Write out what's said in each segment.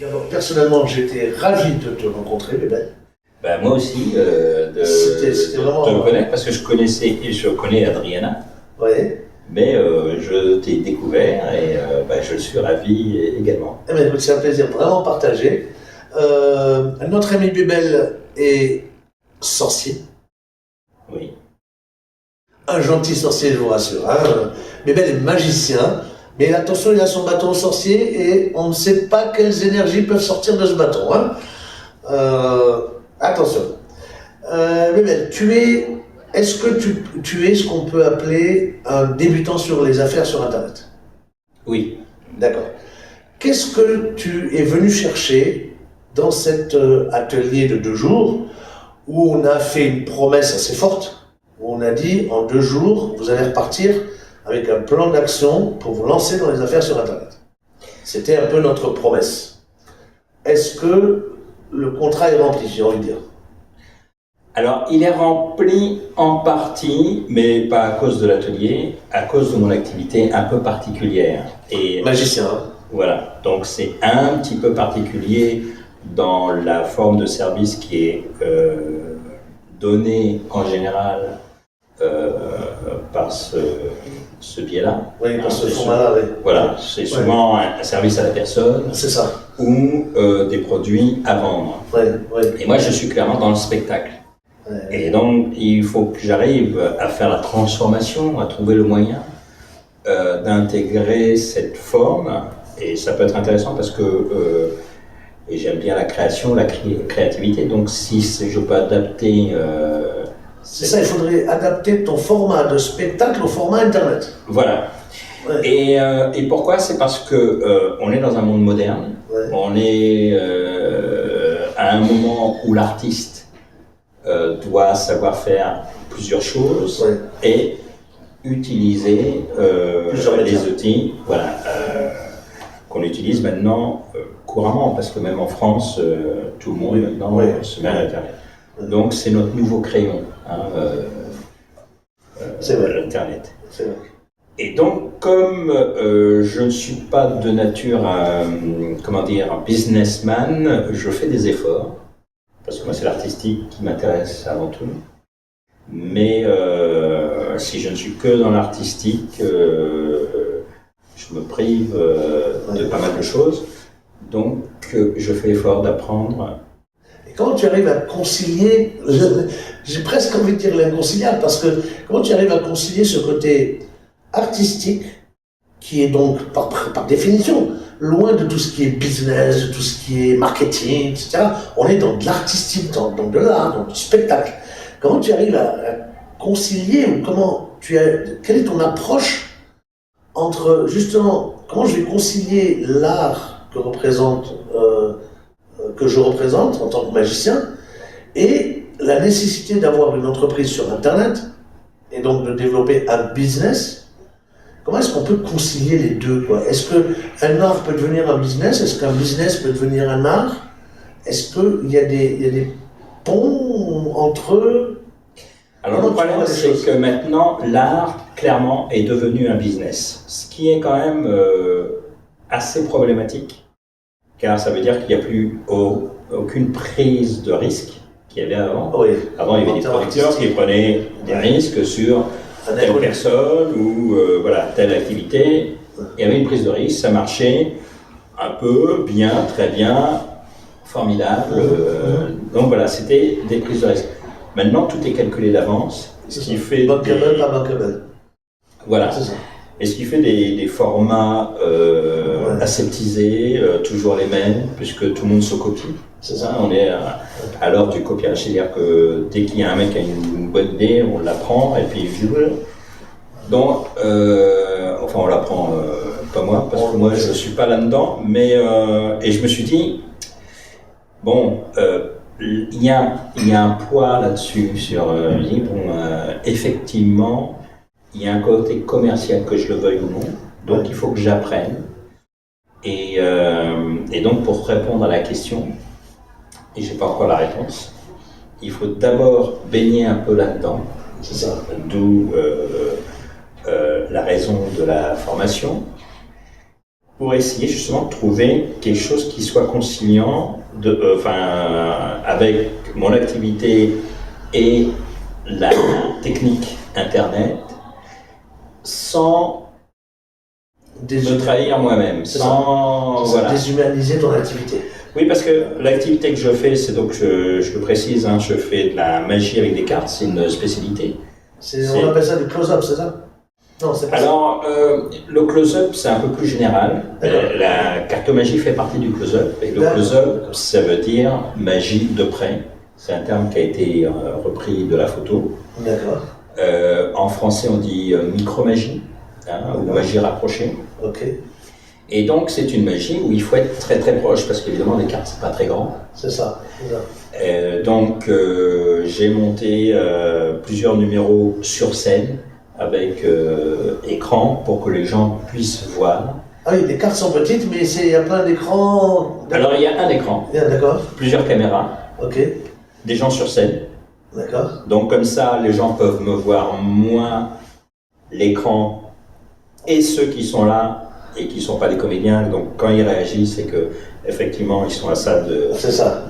D'abord, personnellement, j'étais ravi de te rencontrer, Bébel. Ben, moi aussi, C'était vraiment... de te connaître, parce que je connais Adriana, Ouais. mais je t'ai découvert et je suis ravi également. Eh bien, écoute, c'est un plaisir vraiment partagé. Notre ami Bébel est sorcier. Oui. Un gentil sorcier, je vous rassure. Hein. Bébel est magicien, mais attention, il a son bâton sorcier et on ne sait pas quelles énergies peuvent sortir de ce bâton. Hein. Attention. Bébel, est-ce que tu es ce qu'on peut appeler un débutant sur les affaires sur Internet? Oui. D'accord. Qu'est-ce que tu es venu chercher dans cet atelier de 2 jours où on a fait une promesse assez forte, où on a dit en 2 jours, vous allez repartir avec un plan d'action pour vous lancer dans les affaires sur Internet. C'était un peu notre promesse. Est-ce que le contrat est rempli, j'ai envie de dire? Alors, il est rempli en partie, mais pas à cause de l'atelier, à cause de mon activité un peu particulière. Et magicien. Hein. Voilà, donc c'est un petit peu particulier dans la forme de service qui est donnée en général par ce biais-là. Oui, par ce format-là, oui. Voilà, c'est souvent un service à la personne. C'est ça. Ou des produits à vendre. Et moi, je suis clairement dans le spectacle. Et donc, il faut que j'arrive à faire la transformation, à trouver le moyen d'intégrer cette forme. Et ça peut être intéressant parce que et j'aime bien la création, la créativité. Donc, si je peux adapter... c'est ça, il faudrait adapter ton format de spectacle au format Internet. Voilà. Ouais. Et pourquoi? C'est parce que on est dans un monde moderne. Ouais. On est à un moment où l'artiste doit savoir faire plusieurs choses et utiliser les outils qu'on utilise maintenant couramment, parce que même en France, tout le monde maintenant se met à Internet. Donc c'est notre nouveau crayon, l'Internet. Et donc, comme je ne suis pas de nature, businessman, je fais des efforts. Parce que moi, c'est l'artistique qui m'intéresse avant tout. Mais si je ne suis que dans l'artistique, je me prive de pas mal de choses. Donc, je fais l'effort d'apprendre. Et comment tu arrives à concilier, j'ai presque envie de dire l'inconciliable, parce que comment tu arrives à concilier ce côté artistique, qui est donc, par définition, loin de tout ce qui est business, de tout ce qui est marketing, etc. On est dans de l'artistique, dans de l'art, dans du spectacle. Comment tu arrives à concilier, ou quelle est ton approche entre, justement, comment je vais concilier l'art que je représente en tant que magicien et la nécessité d'avoir une entreprise sur Internet et donc de développer un business? Comment est-ce qu'on peut concilier les deux, quoi? Est-ce qu'un art peut devenir un business? Est-ce qu'un business peut devenir un art? Est-ce qu'il y a des ponts entre eux? Alors le problème, c'est que maintenant, l'art, clairement, est devenu un business. Ce qui est quand même assez problématique, car ça veut dire qu'il n'y a plus aucune prise de risque qu'il y avait avant. Oui. Avant, il y avait des producteurs qui prenaient des risques sur telle personne ou telle activité. Il y avait une prise de risque, ça marchait un peu, bien, très bien, formidable. Donc voilà, c'était des prises de risque. Maintenant, tout est calculé d'avance, ce qui fait bankable, pas bankable. Voilà. Et ce qui fait des formats aseptisés, toujours les mêmes, puisque tout le monde se copie. C'est ça, on est à l'heure du copiage, c'est-à-dire que dès qu'il y a un mec qui a une bonne idée, on la prend et puis donc, on la prend, pas moi, parce que moi je ne suis pas là-dedans, mais et je me suis dit, bon, il y a un poids là-dessus sur effectivement, il y a un côté commercial, que je le veuille ou non, donc il faut que j'apprenne. Et donc, pour répondre à la question, et je n'ai pas encore la réponse, il faut d'abord baigner un peu là-dedans. C'est ça. D'où la raison de la formation. pour essayer justement de trouver quelque chose qui soit conciliant avec mon activité et la technique Internet, sans me trahir moi-même, sans déshumaniser ton activité. Oui, parce que l'activité que je fais, c'est donc, je le précise, hein, je fais de la magie avec des cartes, c'est une spécialité. On appelle ça du close-up, c'est ça? Non, c'est pas ça. Alors, le close-up, c'est un peu plus général. La cartomagie fait partie du close-up. Et le close-up, ça veut dire magie de près. C'est un terme qui a été repris de la photo. D'accord. En français, on dit micromagie, hein, ou magie rapprochée. Ok. Et donc, c'est une magie où il faut être très très proche, parce qu'évidemment, les cartes, c'est pas très grand. C'est ça. Donc, j'ai monté plusieurs numéros sur scène, avec écran, pour que les gens puissent voir. Ah oui, les cartes sont petites, mais il y a plein d'écrans. Alors, il y a un écran, d'accord. Plusieurs caméras, ok. Des gens sur scène. D'accord. Donc, comme ça, les gens peuvent me voir moins l'écran et ceux qui sont là et qui ne sont pas des comédiens. Donc, quand ils réagissent, c'est que effectivement, ils sont à ça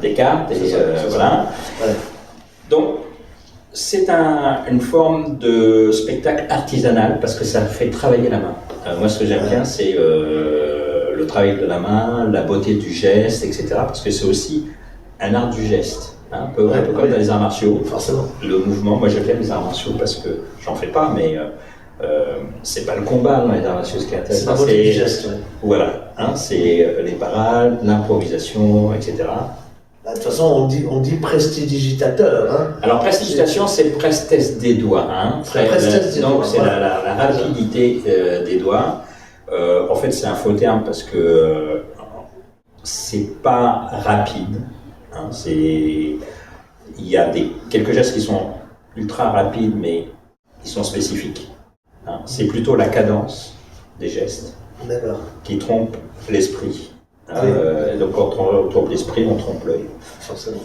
des cartes. Et voilà. Ouais. Donc, c'est une forme de spectacle artisanal parce que ça fait travailler la main. Moi, ce que j'aime bien, c'est le travail de la main, la beauté du geste, etc. Parce que c'est aussi un art du geste. Hein, un peu comme dans les arts martiaux. Forcément. Le mouvement, moi, je fais les arts martiaux parce que j'en fais pas, mais c'est pas le combat dans les arts martiaux, ce qui est intéressant. C'est la beauté du geste. Ouais. Voilà, hein, c'est les parades, l'improvisation, etc. De toute façon, on dit prestidigitateur. Hein. Alors, prestidigitation, c'est prestesse des doigts. Hein. Donc, c'est la rapidité des doigts. En fait, c'est un faux terme parce que c'est pas rapide. Hein. Il y a quelques gestes qui sont ultra rapides, mais ils sont spécifiques. Hein. C'est plutôt la cadence des gestes qui trompe l'esprit. Donc quand on trompe l'esprit, on trompe l'œil. Forcément.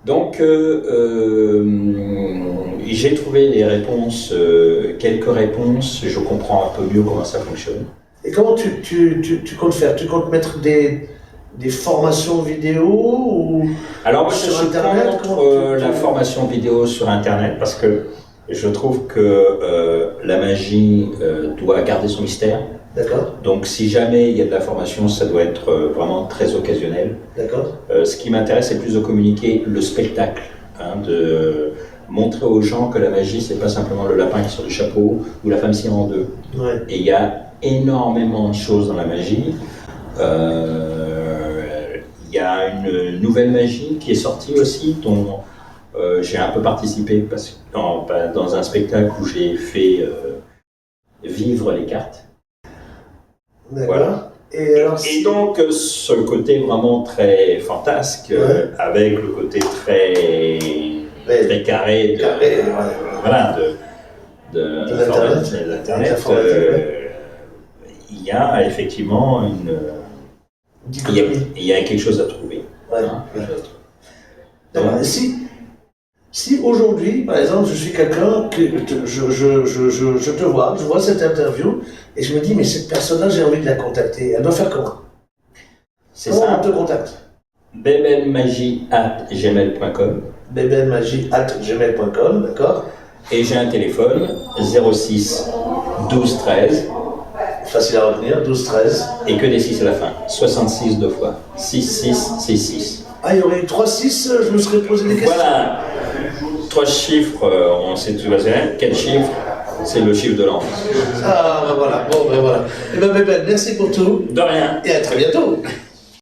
Donc j'ai trouvé les réponses, quelques réponses, je comprends un peu mieux comment ça fonctionne. Et comment tu comptes faire? Tu comptes mettre des formations vidéo ou Alors moi je suis contre la formation vidéo sur Internet parce que je trouve que la magie doit garder son mystère. D'accord. Donc si jamais il y a de la formation, ça doit être vraiment très occasionnel. D'accord. Ce qui m'intéresse, c'est plus de communiquer le spectacle, hein, de montrer aux gens que la magie, c'est pas simplement le lapin qui sort du chapeau ou la femme scie en deux. Ouais. Et il y a énormément de choses dans la magie. Il y a une nouvelle magie qui est sortie aussi, dont j'ai un peu participé dans un spectacle où j'ai fait vivre les cartes. D'accord. Voilà. Et donc, ce côté vraiment très fantasque, avec le côté très carré de l'Internet, il y a effectivement il y a quelque chose à trouver. Ouais. D'accord. Si aujourd'hui, par exemple, je suis quelqu'un que je te vois, je vois cette interview et je me dis, mais cette personne-là, j'ai envie de la contacter. Elle doit faire comment? Comment on te contacte? bebelmagie@gmail.com. bebelmagie@gmail.com, d'accord. Et j'ai un téléphone 06 12 13. Facile à retenir, 12 13. Et que des 6 à la fin. 66 deux fois. 6 6 6 6. Ah, il y aurait eu 3 6, je me serais posé des questions. Voilà. 3 chiffres, on sait tout. Quel chiffre? C'est le chiffre de l'an. Ah, ben voilà. Bon, ben voilà. Eh ben, Bébel, merci pour tout. De rien. Et à très bientôt.